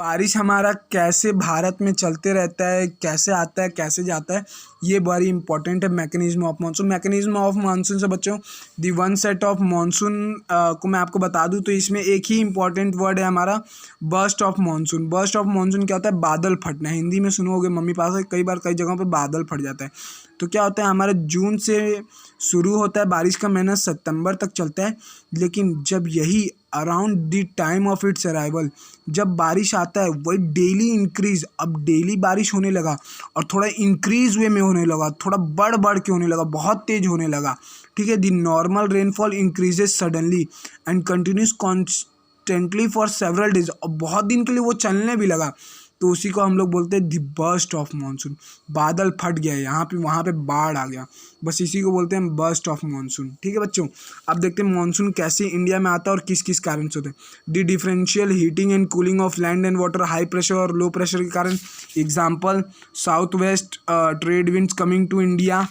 बारिश हमारा कैसे भारत में चलते रहता है, कैसे आता है, कैसे जाता है, ये बड़ी इंपॉर्टेंट है। Mechanism of monsoon, mechanism of monsoon से बच्चों दी वन सेट ऑफ मानसून को मैं आपको बता दूं तो इसमें एक ही इंपॉर्टेंट वर्ड है हमारा, burst of monsoon. Burst of monsoon क्या होता है? बादल फटना। हिंदी में सुनोगे मम्मी पास है, कई बार कई जगहों पे बादल फट जाता है। तो क्या होता है, हमारा जून से शुरू होता है बारिश का महीना, सितंबर तक चलता है। लेकिन जब यही around the time of its arrival, जब बारिश आता है वही डेली इंक्रीज, अब डेली बारिश होने लगा और थोड़ा इंक्रीज वे में होने लगा, थोड़ा बढ़ बढ़ के होने लगा, बहुत तेज होने लगा। ठीक है, the normal rainfall increases suddenly and continues constantly for several days, और बहुत दिन के लिए वो चलने भी लगा। तो उसी को हम लोग बोलते हैं द बर्स्ट ऑफ मानसून। बादल फट गया, यहाँ पे वहाँ पे बाढ़ आ गया, बस इसी को बोलते हैं बर्स्ट ऑफ मानसून। ठीक है बच्चों, अब देखते हैं मानसून कैसे इंडिया में आता है और किस किस कारण से होते हैं। The differential heating and cooling of land and water, high pressure और लो प्रेशर के कारण। Example, south west trade winds coming to India.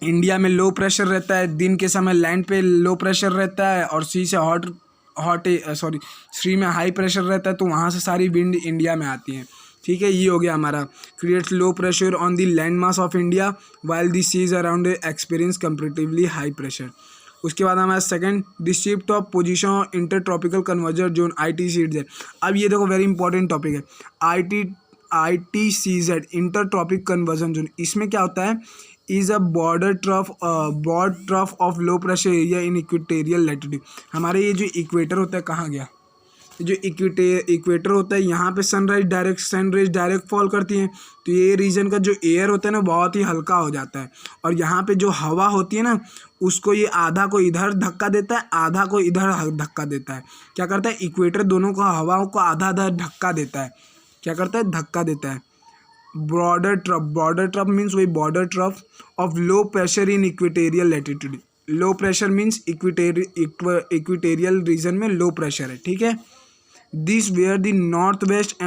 India में लो प्रेशर रहता है, दिन के समय लैंड पे लो प्रेशर रहता है और सी से सी में हाई प्रेशर रहता है, तो वहाँ से सारी विंड इंडिया में आती हैं। ठीक है, ये हो गया हमारा। Creates low pressure on the land mass of India while the seas around experience comparatively high pressure. उसके बाद हमारा second, the shift of position inter tropical convergence zone, ITCZ है। अब ये देखो वेरी इंपॉर्टेंट टॉपिक है, ITCZ inter tropic convergence zone. इसमें क्या होता है, is a broad trough of low pressure area in equatorial latitude. हमारे ये जो इक्वेटर होता है, कहाँ गया, ये जो इक्वेटर होता है, यहाँ पे सनरेज डायरेक्ट फॉल करती हैं, तो ये रीजन का जो एयर होता है ना बहुत ही हल्का हो जाता है, और यहाँ पे जो हवा होती है ना उसको ये आधा को इधर धक्का देता है, आधा को इधर धक्का देता है। क्या करता है, इक्वेटर दोनों को हवाओं को आधा आधा धक्का देता है। क्या करता है, धक्का देता है। ब्रॉडर ट्रफ मीन्स वही border trough of low pressure in equatorial latitude. Low pressure means equatorial region में लो प्रेशर है। ठीक है, this is where the north west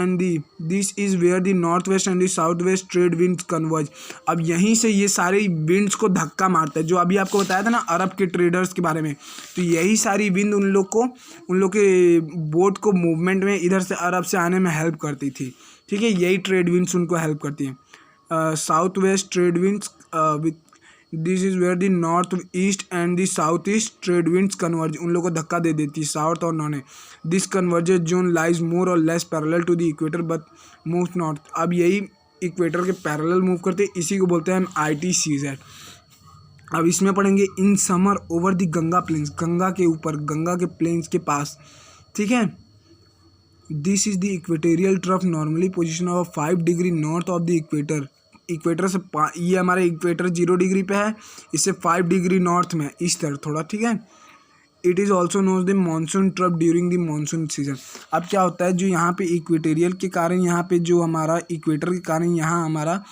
and the south west trade winds converge. अब यहीं से ये सारे विंड्स को धक्का मारता है, जो अभी आपको बताया था ना अरब के ट्रेडर्स के बारे में, तो यही सारी विंड उन लोग के बोट को मूवमेंट में इधर से अरब से आने में हेल्प करती थी। ठीक है, यही ट्रेड विंड्स उनको हेल्प करती हैं। South west trade winds with this is where the north east and the south east trade winds converge, उन लोगों को धक्का दे देती है साउथ और north. This convergence zone lies more और less parallel to the equator but move north. अब यही इक्वेटर के पैरेलल मूव करते हैं, इसी को बोलते हैं हम ITCZ। अब इसमें पढ़ेंगे in summer over the Ganga plains, Ganga के ऊपर, गंगा के प्लेन्स के पास। ठीक है, this is the equatorial trough normally position of 5 degree north of the equator. Equator से ये हमारा इक्वेटर 0 डिग्री पे है, इससे 5 डिग्री नॉर्थ में इस तरह थोड़ा। ठीक है, it is also knows the monsoon trough during the monsoon season. अब क्या होता है, जो यहाँ पे इक्वेटोरियल के कारण, यहाँ पे जो हमारा इक्वेटर के कारण, यहाँ हमारा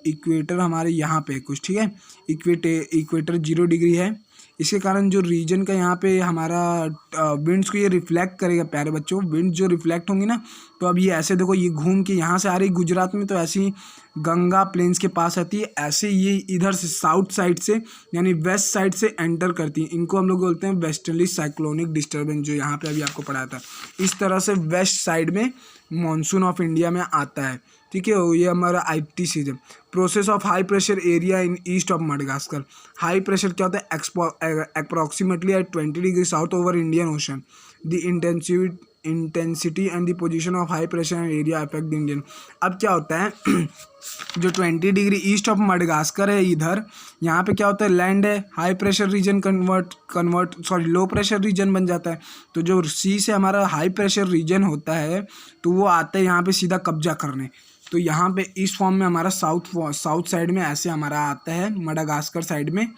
इक्वेटर हमारे यहाँ पे कुछ, ठीक है, इक्वेटर 0 डिग्री है, इसके कारण जो रीजन का यहाँ पे हमारा विंड्स को ये रिफ्लेक्ट करेगा। प्यारे बच्चों, विंड जो रिफ्लेक्ट होंगी ना, तो अब ये ऐसे देखो, ये घूम के यहाँ से आ रही गुजरात में, तो ऐसे ही गंगा प्लेन्स के पास आती है, ऐसे ये इधर से साउथ साइड से यानी वेस्ट साइड से एंटर करती है। इनको हम लोग बोलते हैं वेस्टर्ली साइक्लोनिक डिस्टर्बेंस, जो यहाँ पे अभी आपको पढ़ाया था। इस तरह से वेस्ट साइड में मानसून ऑफ इंडिया में आता है। ठीक है, ये हमारा ITCZ। Process of high pressure area in east of Madagascar. High pressure क्या होता है, approximately at 20 degree south over Indian ocean. The intensity and the position of high pressure and area affect the Indian. अब क्या होता है जो 20 degree east of Madagascar है, इधर यहाँ पे क्या होता है, लैंड है, high pressure region low pressure region बन जाता है। तो जो सी से हमारा हाई प्रेशर रीजन होता है, तो वो आता है यहाँ पे सीधा कब्जा करने। तो यहाँ पे इस फॉर्म में हमारा साउथ साइड में ऐसे हमारा आता है, मडागास्कर साइड में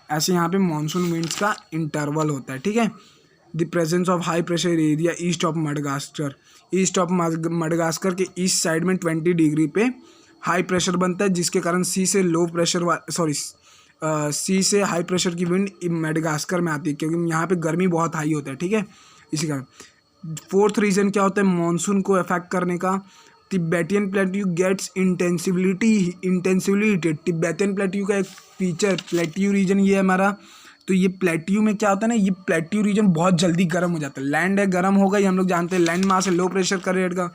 ऐसे यहाँ पे मानसून विंड्स का इंटरवल होता है। ठीक है, the presence of high pressure area east of Madagascar के ईस्ट साइड में 20 डिग्री पे हाई प्रेशर बनता है, जिसके कारण सी से हाई प्रेशर की विंड मडगास्कर में आती है, क्योंकि यहाँ पे गर्मी बहुत हाई होता है। ठीक है, इसी कारण। फोर्थ रीजन क्या होता है मानसून को अफेक्ट करने का, Tibetan plateau gets intensively heated. Tibetan plateau का एक फीचर, प्लेट्यू रीजन ये हमारा तो ये प्लेट्यू में क्या होता है ना, ये प्लेट्यू रीजन बहुत जल्दी गर्म हो जाता है। लैंड है गर्म होगा, ये हम लोग जानते हैं, लैंड मास है लो प्रेशर का रेट का,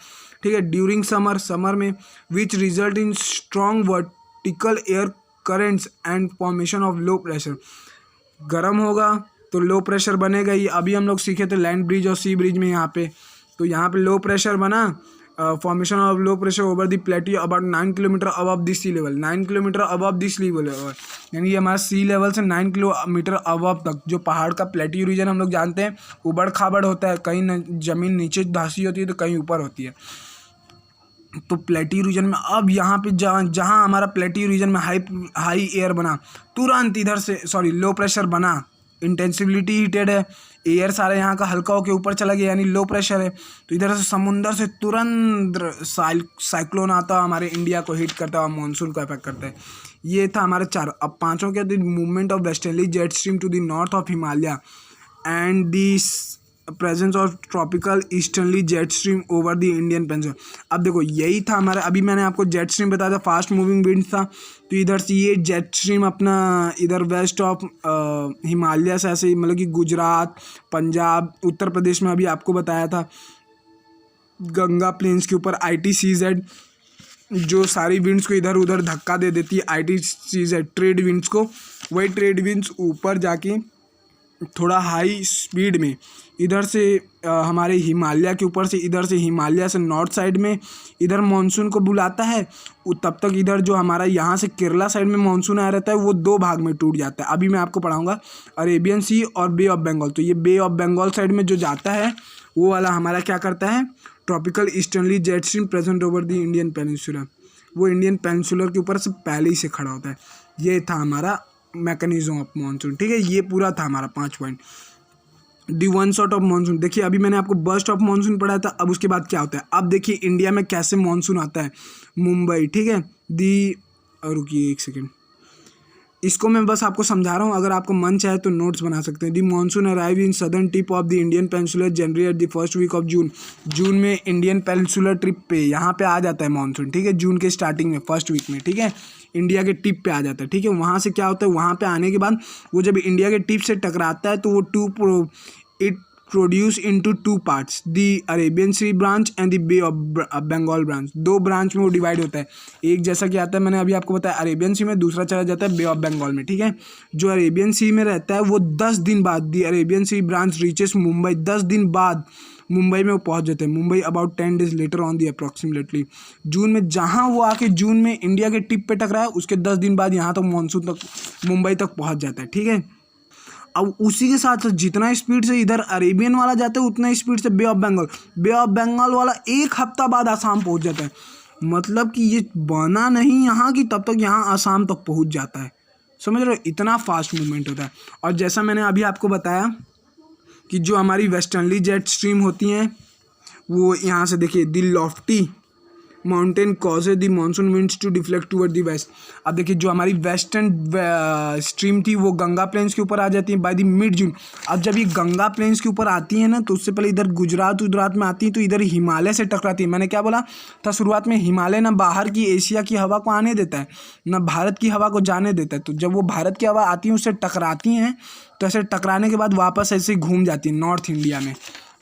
ठीक है। ड्यूरिंग समर में which result in strong vertical air currents and formation of low pressure. गर्म होगा तो लो प्रेशर बनेगा ही। अभी हम लोग सीखे थे लैंड ब्रिज और सी ब्रिज में, यहाँ पे तो यहाँ पे लो प्रेशर बना, formation of low pressure over the plateau about 9 kilometre above the sea level, 9 kilometre above the sea level, यानी हमारा सी लेवल से 9 किलोमीटर अबव तक जो पहाड़ का प्लेट्यू रीजन हम लोग जानते हैं उबड़ खाबड़ होता है, कहीं जमीन नीचे धंसी होती है तो कहीं ऊपर होती है। तो प्लेट्यू रीजन में अब यहाँ पे जहाँ हमारा प्लेट्यू रीजन में हाई एयर बना, तुरंत इधर से लो प्रेशर बना, इंटेंसिबिलिटी हीटेड है, एयर सारा यहाँ का हल्का होकर ऊपर चला गया यानी लो प्रेशर है, तो इधर से समुंदर से तुरंत साइक्लोन आता है, हमारे इंडिया को हिट करता है और मानसून को अफेक्ट करता है। ये था हमारे 4। अब 5वां क्या, the movement of westerly jet stream to the north of Himalaya and this presence of tropical easterly jet stream over the Indian peninsula. अब देखो यही था हमारा, अभी मैंने आपको जेट स्ट्रीम बताया था, फास्ट मूविंग विंड था, तो इधर से ये जेट स्ट्रीम अपना इधर वेस्ट ऑफ हिमालय से ऐसे मतलब कि गुजरात, पंजाब, उत्तर प्रदेश में अभी आपको बताया था गंगा प्लेन्स के ऊपर ITCZ जो सारी विंड्स को इधर उधर धक्का दे देती है, ITCZ ट्रेड विंड्स को, वही ट्रेड विंड्स ऊपर जाके थोड़ा हाई स्पीड में इधर से हमारे हिमालय के ऊपर से, इधर से हिमालय से नॉर्थ साइड में इधर मानसून को बुलाता है। तब तक इधर जो हमारा यहाँ से केरला साइड में मानसून आया रहता है वो 2 भाग में टूट जाता है। अभी मैं आपको पढ़ाऊँगा अरेबियन सी और बे ऑफ बंगाल। तो ये बे ऑफ बंगाल साइड में जो जाता है वो वाला हमारा क्या करता है, tropical easterly jet stream present over the Indian peninsula, वो इंडियन पेनिनसुलर के ऊपर से पहले ही से खड़ा होता है। ये था हमारा मैकेनिज्म ऑफ मानसून, ठीक है। ये पूरा था हमारा 5 point. The one shot of monsoon, देखिए अभी मैंने आपको बर्स्ट ऑफ मानसून पढ़ाया था, अब उसके बाद क्या होता है। अब देखिए इंडिया में कैसे मानसून आता है, मुंबई, ठीक है। रुकिए 1 सेकेंड, इसको मैं बस आपको समझा रहा हूँ, अगर आपको मन चाहे तो नोट्स बना सकते हैं। The monsoon arrive in southern tip of the Indian peninsular generally at the first week of June. June में इंडियन पेनिनसुलर ट्रिप पे यहाँ पे आ जाता है मानसून, ठीक है। जून के स्टार्टिंग में फर्स्ट वीक में, ठीक है, इंडिया के टिप पे आ जाता है, ठीक है। वहाँ से क्या होता है, वहाँ पे आने के बाद वो जब इंडिया के टिप से टकराता है तो वो it produce into 2 parts, the Arabian C branch and the bay of Bengal branch. 2 branch में वो डिवाइड होता है, एक जैसा कि आता है मैंने अभी आपको बताया अरेबियन सी में, दूसरा चला जाता है बे ऑफ बंगाल में, ठीक है। जो अरेबियन सी में रहता है वो 10 दिन बाद, the Arabian C branch reaches Mumbai, 10 दिन बाद मुंबई में वो पहुंच जाते हैं। Mumbai about 10 days later on the approximately, June में जहाँ वो आके जून में इंडिया के टिप पे टकराया उसके 10 दिन बाद यहाँ तक मानसून तक मुंबई तक पहुँच जाता है, ठीक है। अब उसी के साथ साथ जितना स्पीड से इधर अरेबियन वाला जाता है उतना स्पीड से बे ऑफ बंगाल वाला 1 हफ्ता बाद आसाम पहुंच जाता है। मतलब कि ये बना नहीं यहाँ की तब तक यहाँ आसाम तक पहुंच जाता है, समझ रहे हो, इतना फास्ट मूवमेंट होता है। और जैसा मैंने अभी आपको बताया कि जो हमारी वेस्टर्नली जेट स्ट्रीम होती हैं वो यहाँ से देखिए the lofty mountain causes the monsoon winds to deflect toward the west. अब देखिए जो हमारी वेस्टर्न स्ट्रीम थी वो गंगा प्लेन्स के ऊपर आ जाती है बाय द मिड जून। अब जब ये गंगा प्लेन्स के ऊपर आती है ना तो उससे पहले इधर गुजरात में आती है तो इधर हिमालय से टकराती है। मैंने क्या बोला था शुरुआत में, हिमालय ना बाहर की एशिया की हवा को आने देता है ना भारत की हवा को जाने देता है। तो जब वो भारत की हवा आती है उससे टकराती हैं तो ऐसे टकराने के बाद वापस ऐसे ही घूम जाती है नॉर्थ इंडिया में,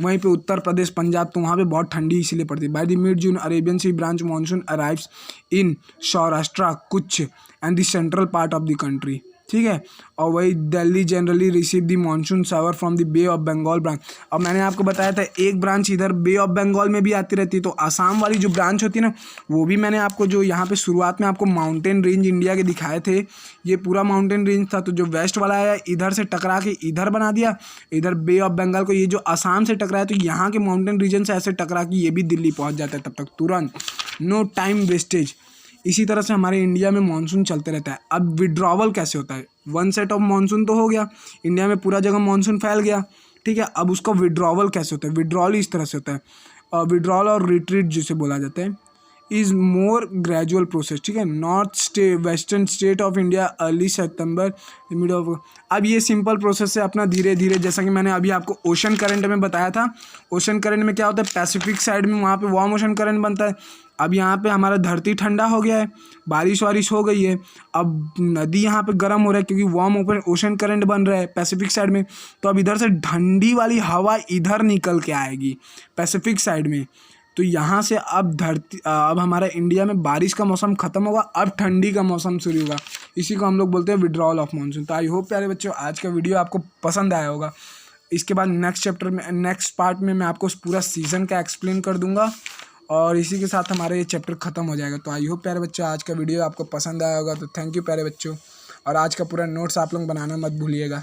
वहीं पे उत्तर प्रदेश पंजाब, तो वहाँ पे बहुत ठंडी इसीलिए पड़ती है। By the mid June Arabian C branch monsoon arrives in Saurashtra Kutch and the central part of the country, ठीक है। और वही Delhi generally receive the monsoon shower from the Bay of Bengal branch. अब मैंने आपको बताया था एक ब्रांच इधर बे ऑफ बंगाल में भी आती रहती है, तो आसाम वाली जो ब्रांच होती है ना वो भी मैंने आपको जो यहाँ पे शुरुआत में आपको माउंटेन रेंज इंडिया के दिखाए थे, ये पूरा माउंटेन रेंज था। तो जो वेस्ट वाला है इधर से टकरा के इधर बना दिया, इधर बे ऑफ बंगाल को, ये जो आसाम से टकराया तो यहाँ के माउंटेन रीजन से ऐसे टकरा के ये भी दिल्ली पहुँच जाता है तब तक तुरंत, नो टाइम वेस्टेज। इसी तरह से हमारे इंडिया में मानसून चलते रहता है। अब विड्रॉवल कैसे होता है, वन सेट ऑफ मानसून तो हो गया, इंडिया में पूरा जगह मानसून फैल गया, ठीक है। अब उसका विड्रॉवल कैसे होता है, विड्रॉल इस तरह से होता है, विड्रॉल और रिट्रीट जिसे बोला जाता है। इज़ मोर ग्रेजुअल प्रोसेस, ठीक है। Western state of India early September mid of. अब ये सिंपल प्रोसेस है अपना, धीरे धीरे, जैसा कि मैंने अभी आपको ओशन करंट में बताया था। ओशन करंट में क्या होता है, पैसिफिक साइड में वहाँ पे वार्म ओशन करंट बनता है। अब यहाँ पे हमारा धरती ठंडा हो गया है, बारिश वारिश हो गई है, अब नदी यहाँ पे गर्म हो रहा है क्योंकि वार्म ओशन करंट बन रहा है पैसिफिक साइड में। तो अब इधर से ठंडी वाली हवा इधर निकल के आएगी पैसिफिक साइड में। तो यहाँ से अब हमारा इंडिया में बारिश का मौसम खत्म होगा, अब ठंडी का मौसम शुरू होगा। इसी को हम लोग बोलते हैं विड्रॉल ऑफ मानसून। तो आई होप प्यारे बच्चों आज का वीडियो आपको पसंद आया होगा। इसके बाद नेक्स्ट पार्ट में मैं आपको पूरा सीज़न का एक्सप्लेन कर दूंगा और इसी के साथ हमारा ये चैप्टर ख़त्म हो जाएगा। तो आई होप प्यारे बच्चों आज का वीडियो आपको पसंद आया होगा। तो थैंक यू प्यारे बच्चों, और आज का पूरा नोट्स आप लोग बनाना मत भूलिएगा।